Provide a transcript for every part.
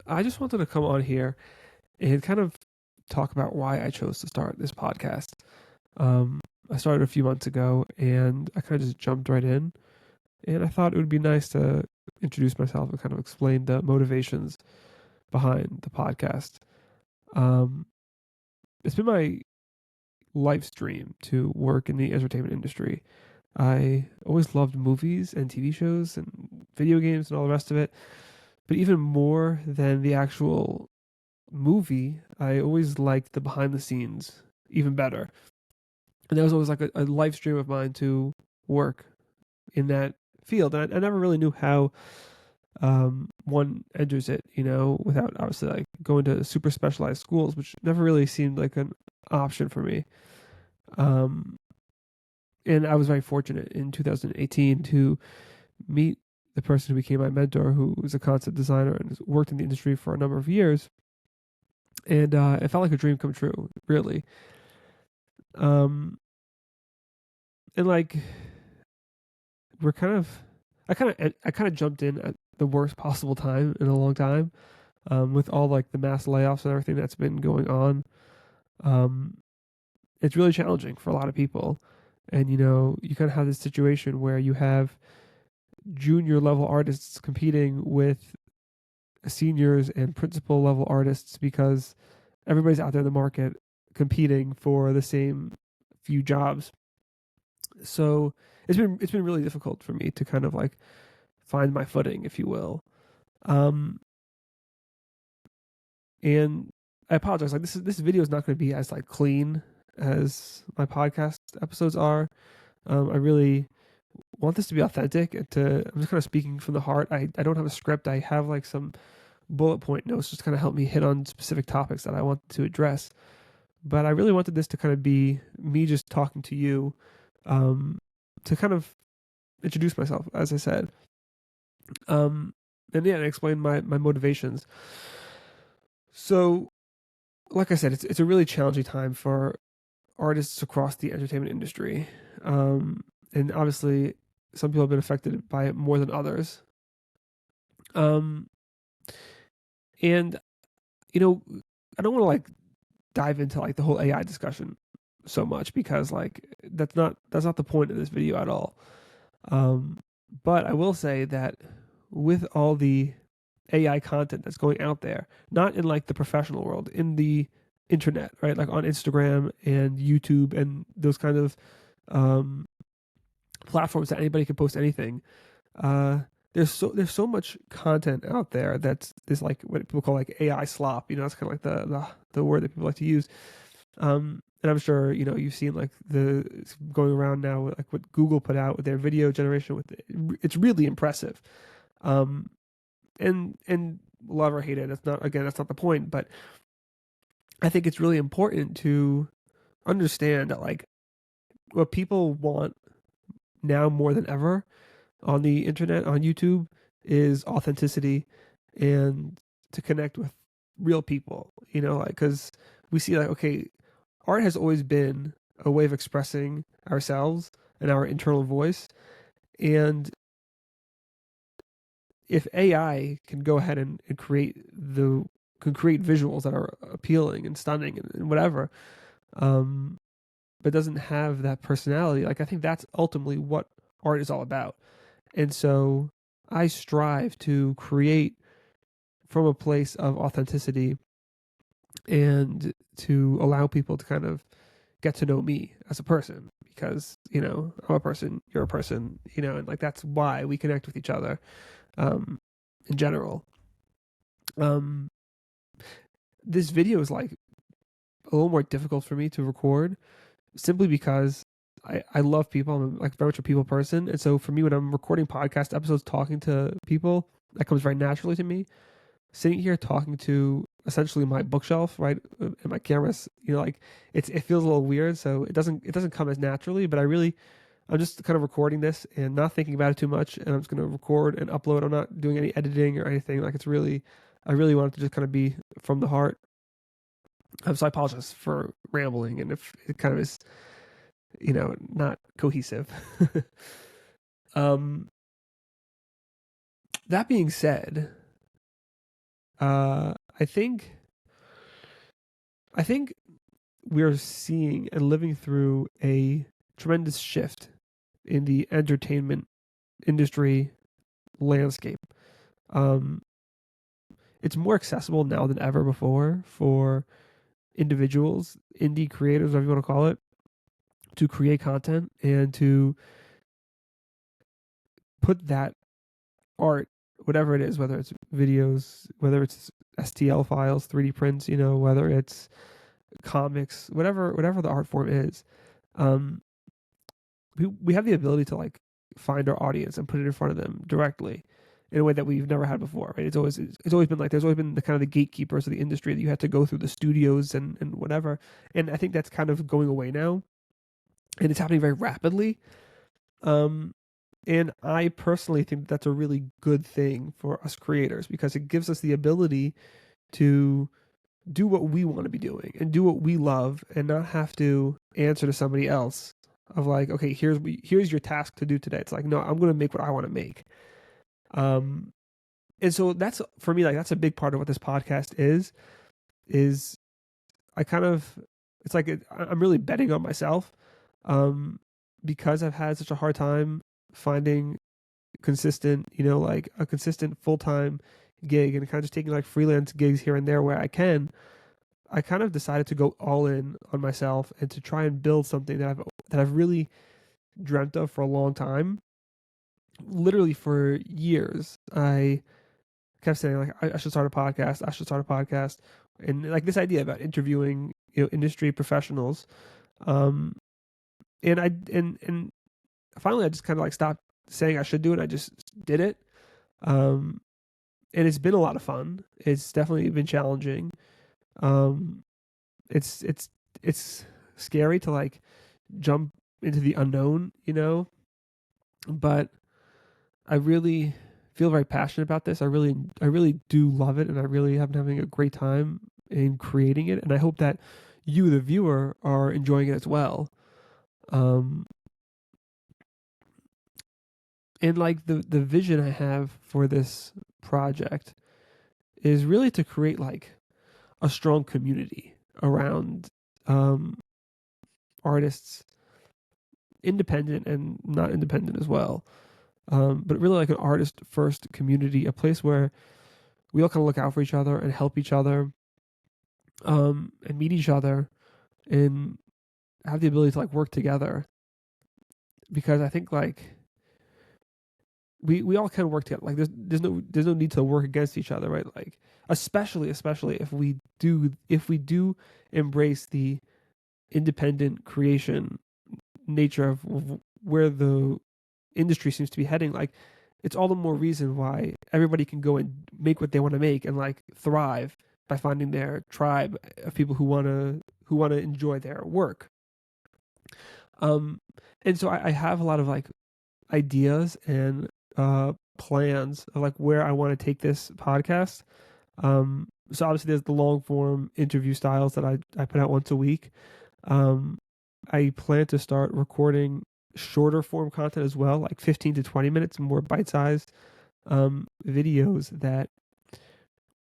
I just wanted to come on here and kind of talk about why I chose to start this podcast. Um, I started a few months ago and I kind of just jumped right in. And I thought it would be nice to introduce myself and kind of explain the motivations behind the podcast. Um, it's been my life's dream to work in the entertainment industry. I always loved movies and TV shows and video games and all the rest of it. But even more than the actual movie, I always liked the behind the scenes even better. And that was always like a life stream of mine to work in that field. And I never really knew how one enters it, without obviously like going to super specialized schools, which never really seemed like an option for me. Um, and I was very fortunate in 2018 to meet the person who became my mentor, who was a concept designer and has worked in the industry for a number of years. And it felt like a dream come true, really. Um, and like we're kind of I kind of jumped in at the worst possible time in a long time, with all like the mass layoffs and everything that's been going on. um it's really challenging for a lot of people, and you kind of have this situation where you have junior level artists competing with seniors and principal level artists because everybody's out there in the market competing for the same few jobs. So it's been really difficult for me to kind of like find my footing, if you will. Um, and I apologize. Like this video is not going to be as like clean as my podcast episodes are. I really want this to be authentic and I'm just kind of speaking from the heart. I don't have a script. I have like some bullet point notes just kind of help me hit on specific topics that I want to address. But I really wanted this to kind of be me just talking to you, um, to kind of introduce myself, as I said. Um, and yeah, and explain my motivations. So, like I said, it's a really challenging time for artists across the entertainment industry, and obviously, some people have been affected by it more than others. Um, and I don't want to like dive into like the whole AI discussion so much because like that's not the point of this video at all. Um, but I will say that with all the AI content that's going out there, not in like the professional world, in the internet, right? Like on Instagram and YouTube and those kind of um, platforms that anybody can post anything. Uh, there's so much content out there that's this like what people call like AI slop. That's kind of like the word that people like to use. And I'm sure you've seen like the going around now like what Google put out with their video generation. It's really impressive. Um, and love or hate it. That's not the point. But I think it's really important to understand that like what people want now more than ever on the internet, on YouTube, is authenticity and to connect with real people, like, because we see like, okay, art has always been a way of expressing ourselves and our internal voice. And if AI can go ahead and create visuals that are appealing and stunning and whatever, um, but doesn't have that personality, like I think that's ultimately what art is all about. And so I strive to create from a place of authenticity and to allow people to kind of get to know me as a person because, I'm a person, you're a person, and like that's why we connect with each other, in general. Um, this video is like a little more difficult for me to record simply because I love people. I'm like very much a people person. And so for me, when I'm recording podcast episodes, talking to people, that comes very naturally to me. Sitting here talking to essentially my bookshelf, right, and my cameras, like it feels a little weird. So it doesn't come as naturally. But I'm just kind of recording this and not thinking about it too much. And I'm just going to record and upload. I'm not doing any editing or anything. Like I really want it to just kind of be from the heart. So I apologize for rambling and if it kind of is, not cohesive. um, that being said, I think we're seeing and living through a tremendous shift in the entertainment industry landscape. Um, it's more accessible now than ever before for individuals, indie creators, whatever you want to call it, to create content and to put that art, whatever it is, whether it's videos, whether it's STL files, 3D prints, whether it's comics, whatever the art form is, um, we have the ability to like find our audience and put it in front of them directly in a way that we've never had before, right? It's always been like there's always been the kind of the gatekeepers of the industry that you had to go through the studios and whatever, and I think that's kind of going away now, and it's happening very rapidly. And I personally think that's a really good thing for us creators because it gives us the ability to do what we want to be doing and do what we love and not have to answer to somebody else of like, okay, here's your task to do today. It's like, no, I'm going to make what I want to make. And so that's for me, like that's a big part of what this podcast is I kind of, it's like I'm really betting on myself, because I've had such a hard time finding consistent, like a consistent full-time gig and kind of just taking like freelance gigs here and there where I can. I kind of decided to go all in on myself and to try and build something that I've really dreamt of for a long time. Literally for years, I kept saying like I should start a podcast. I should start a podcast, and like this idea about interviewing industry professionals. And finally I just kind of like stopped saying I should do it. I just did it. And it's been a lot of fun. It's definitely been challenging. It's scary to like jump into the unknown, but I really feel very passionate about this. I really do love it, and I really have been having a great time in creating it. And I hope that you, the viewer, are enjoying it as well. And like the vision I have for this project is really to create like a strong community around artists, independent and not independent as well. But really like an artist first community, a place where we all kind of look out for each other and help each other, and meet each other and have the ability to like work together. Because I think like we all kind of work together. Like there's no need to work against each other, right? Like especially if we do embrace the independent creation nature of where the industry seems to be heading. Like it's all the more reason why everybody can go and make what they want to make and like thrive by finding their tribe of people who want to enjoy their work. And so I have a lot of like ideas and plans of like where I want to take this podcast. So obviously there's the long form interview styles that I put out once a week. I plan to start recording shorter form content as well, like 15 to 20 minutes, more bite-sized videos that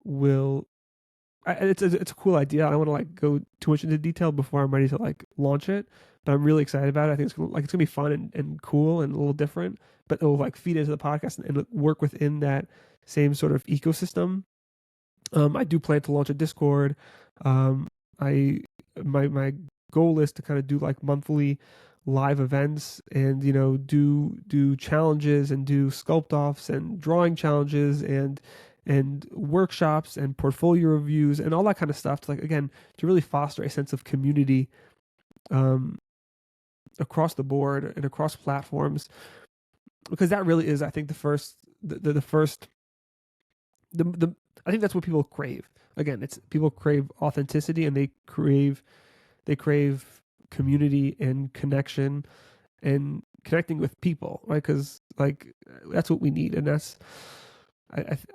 will it's a cool idea. I don't want to like go too much into detail before I'm ready to like launch it, but I'm really excited about it. I think it's gonna be fun and cool and a little different, but it'll like feed into the podcast and work within that same sort of ecosystem. I do plan to launch a Discord. I my goal is to kind of do like monthly live events and do challenges and do sculpt offs and drawing challenges and workshops and portfolio reviews and all that kind of stuff to like again to really foster a sense of community across the board and across platforms, because that really is I think the first I think that's what people crave. Again, it's people crave authenticity and they crave community and connection and connecting with people, right? Because like that's what we need, and that's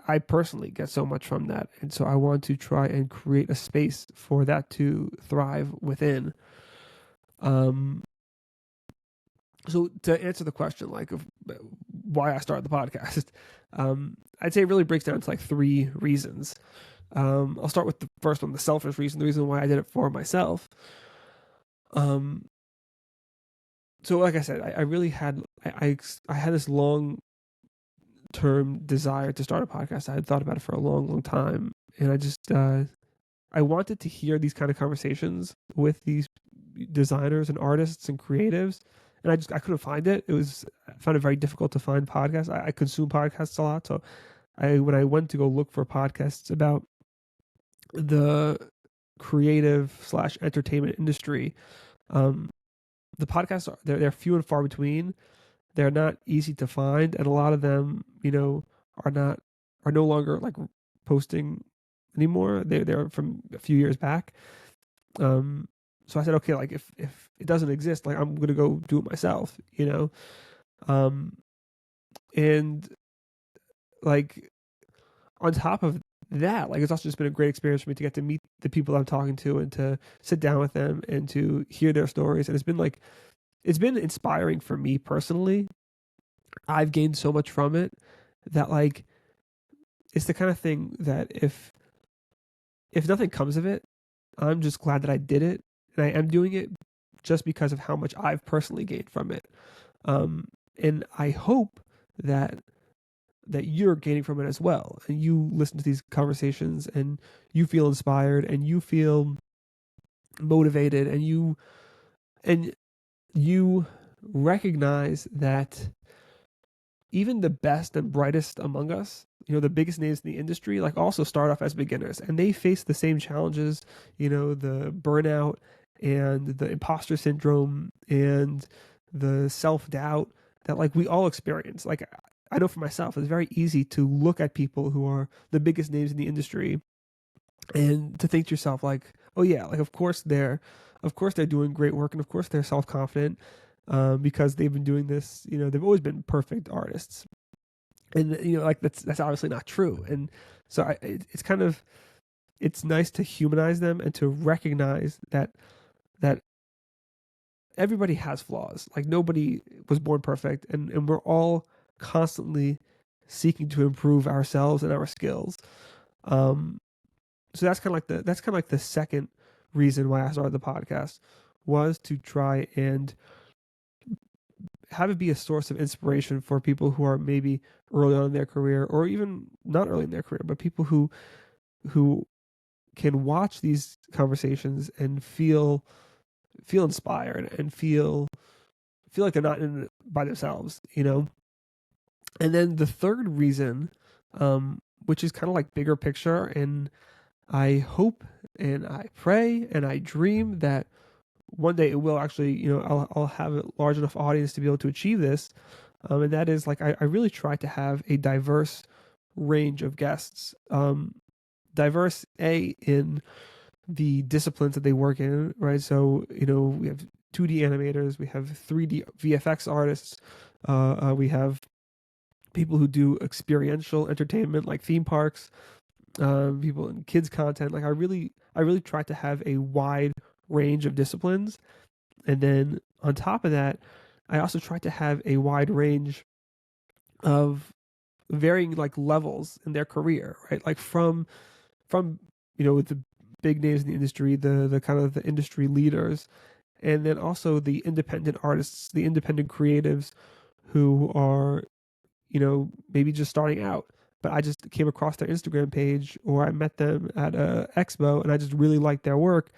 I personally get so much from that, and so I want to try and create a space for that to thrive within. So to answer the question, like of why I started the podcast, I'd say it really breaks down to like three reasons. I'll start with the first one, the selfish reason, the reason why I did it for myself. So like I said, I really had I had this long term desire to start a podcast. I had thought about it for a long time, and I just I wanted to hear these kind of conversations with these designers and artists and creatives, and I couldn't find it. I found it very difficult to find podcasts. I consume podcasts a lot, so when I went to go look for podcasts about the creative slash entertainment industry, um, the podcasts they're few and far between. They're not easy to find, and a lot of them, are no longer like posting anymore. They're from a few years back. So I said, okay, like if it doesn't exist, like I'm gonna go do it myself, um, and like on top of that, like it's also just been a great experience for me to get to meet the people I'm talking to and to sit down with them and to hear their stories, and it's been inspiring for me personally. I've gained so much from it that like it's the kind of thing that if nothing comes of it, I'm just glad that I did it, and I am doing it just because of how much I've personally gained from it. And I hope that you're gaining from it as well, and you listen to these conversations and you feel inspired and you feel motivated and you recognize that even the best and brightest among us, the biggest names in the industry, like also start off as beginners and they face the same challenges, the burnout and the imposter syndrome and the self-doubt that like we all experience. Like I know for myself, it's very easy to look at people who are the biggest names in the industry and to think to yourself like, oh yeah, like of course they're doing great work and of course they're self-confident, because they've been doing this, they've always been perfect artists. And like that's obviously not true. And so it's kind of, it's nice to humanize them and to recognize that everybody has flaws. Like nobody was born perfect, and we're all constantly seeking to improve ourselves and our skills. So that's kind of like the second reason why I started the podcast, was to try and have it be a source of inspiration for people who are maybe early on in their career, or even not early in their career, but people who can watch these conversations and feel inspired and feel like they're not in it by themselves. And then the third reason, which is kind of like bigger picture, and I hope and I pray and I dream that one day it will actually, I'll have a large enough audience to be able to achieve this. And that is like, I really try to have a diverse range of guests, diverse in the disciplines that they work in, right? So, we have 2D animators, we have 3D VFX artists, we have people who do experiential entertainment like theme parks, people in kids content. Like I really try to have a wide range of disciplines, and then on top of that, I also try to have a wide range of varying like levels in their career, right? Like from the big names in the industry, the kind of the industry leaders, and then also the independent artists, the independent creatives who are, maybe just starting out. But I just came across their Instagram page, or I met them at a expo, and I just really liked their work,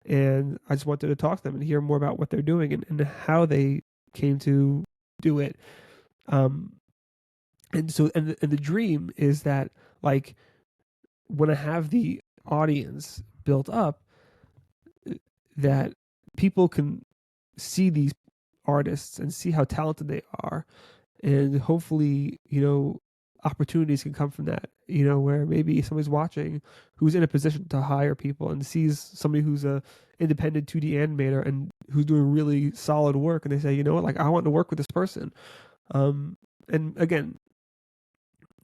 and I just wanted to talk to them and hear more about what they're doing and how they came to do it. And so, and the dream is that like when I have the audience built up, that people can see these artists and see how talented they are, and hopefully opportunities can come from that, where maybe somebody's watching who's in a position to hire people and sees somebody who's a independent 2D animator and who's doing really solid work, and they say, you know what, like I want to work with this person. And again,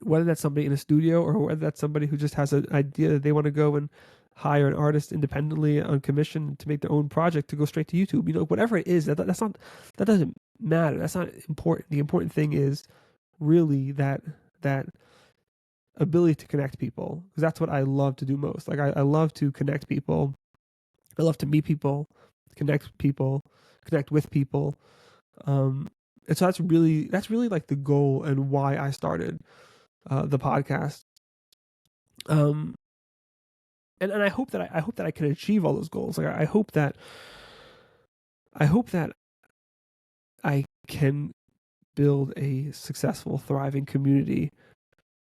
whether that's somebody in a studio or whether that's somebody who just has an idea that they want to go and hire an artist independently on commission to make their own project to go straight to YouTube, whatever it is, that doesn't matter. That's not important. The important thing is really that ability to connect people, because that's what I love to do most. Like I love to connect people. I love to meet people, connect with people. And so that's really like the goal and why I started the podcast. And I hope that I can achieve all those goals. Like I hope that I can build a successful, thriving community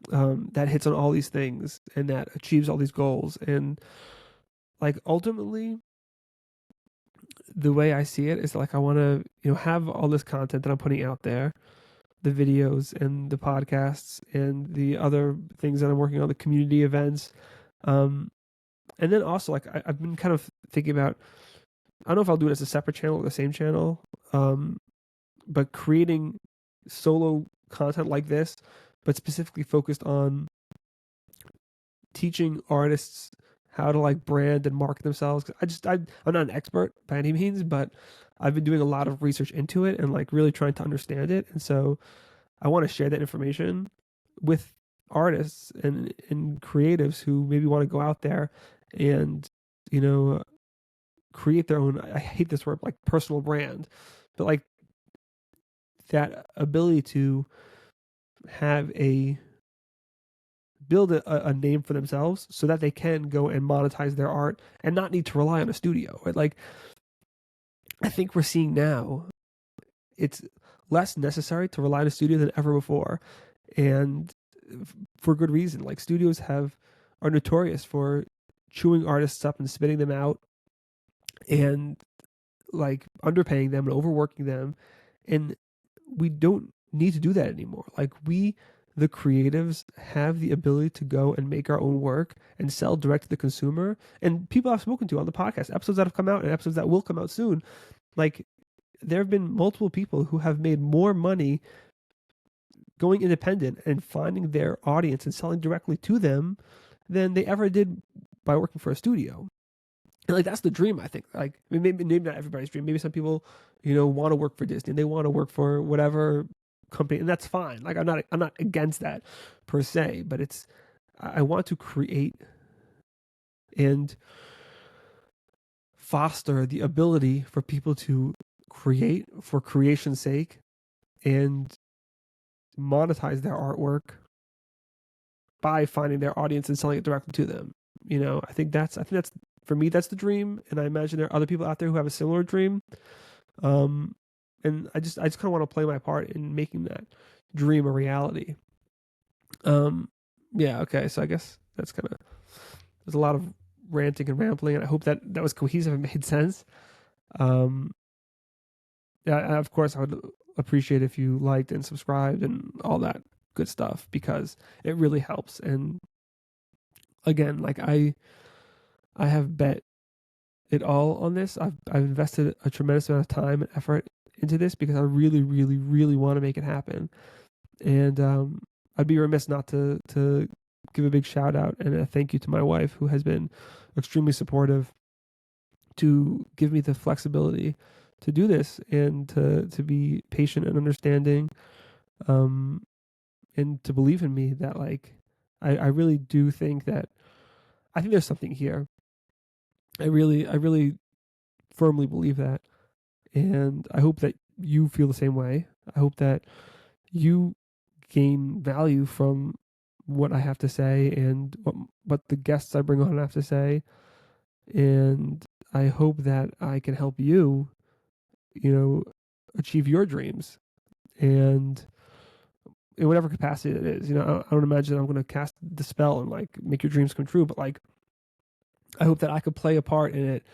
that hits on all these things and that achieves all these goals. And like ultimately, the way I see it is like I want to have all this content that I'm putting out there, the videos and the podcasts and the other things that I'm working on, the community events. And then also like I've been kind of thinking about, I don't know if I'll do it as a separate channel or the same channel, but creating solo content like this, but specifically focused on teaching artists how to like brand and market themselves. I'm not an expert by any means, but I've been doing a lot of research into it and like really trying to understand it. And so I want to share that information with artists and creatives who maybe want to go out there and, create their own, I hate this word, like personal brand, but like that ability to build a name for themselves so that they can go and monetize their art and not need to rely on a studio. Right? Like I think we're seeing now, it's less necessary to rely on a studio than ever before, and for good reason. Like studios are notorious for chewing artists up and spitting them out and like underpaying them and overworking them, and we don't need to do that anymore. Like the creatives have the ability to go and make our own work and sell direct to the consumer. And people I've spoken to on the podcast, episodes that have come out and episodes that will come out soon, like there have been multiple people who have made more money going independent and finding their audience and selling directly to them than they ever did by working for a studio. And like that's the dream, I think. Like maybe not everybody's dream. Maybe some people, want to work for Disney and they want to work for whatever company, and that's fine. Like I'm not against that per se, but I want to create and foster the ability for people to create for creation's sake and monetize their artwork by finding their audience and selling it directly to them. I think that's for me, that's the dream, and I imagine there are other people out there who have a similar dream. And I just kind of want to play my part in making that dream a reality. Yeah, okay, so I guess that's there's a lot of ranting and rambling, and I hope that was cohesive and made sense. Yeah, of course, I would appreciate if you liked and subscribed and all that good stuff, because it really helps. And again, like I have bet it all on this. I've invested a tremendous amount of time and effort into this because I really, really, really want to make it happen. And I'd be remiss not to give a big shout out and a thank you to my wife, who has been extremely supportive to give me the flexibility to do this and to be patient and understanding, and to believe in me that like I really do think that I think there's something here. I really firmly believe that. And I hope that you feel the same way. I hope that you gain value from what I have to say and what the guests I bring on have to say. And I hope that I can help you, achieve your dreams. And in whatever capacity it is, I don't imagine I'm going to cast the spell and like make your dreams come true, but like I hope that I could play a part in it,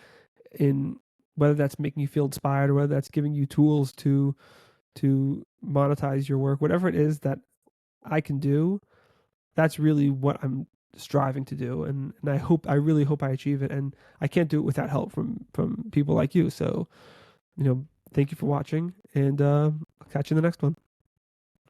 in whether that's making you feel inspired or whether that's giving you tools to monetize your work, whatever it is that I can do. That's really what I'm striving to do, and I really hope I achieve it. And I can't do it without help from people like you. So, thank you for watching, and I'll catch you in the next one.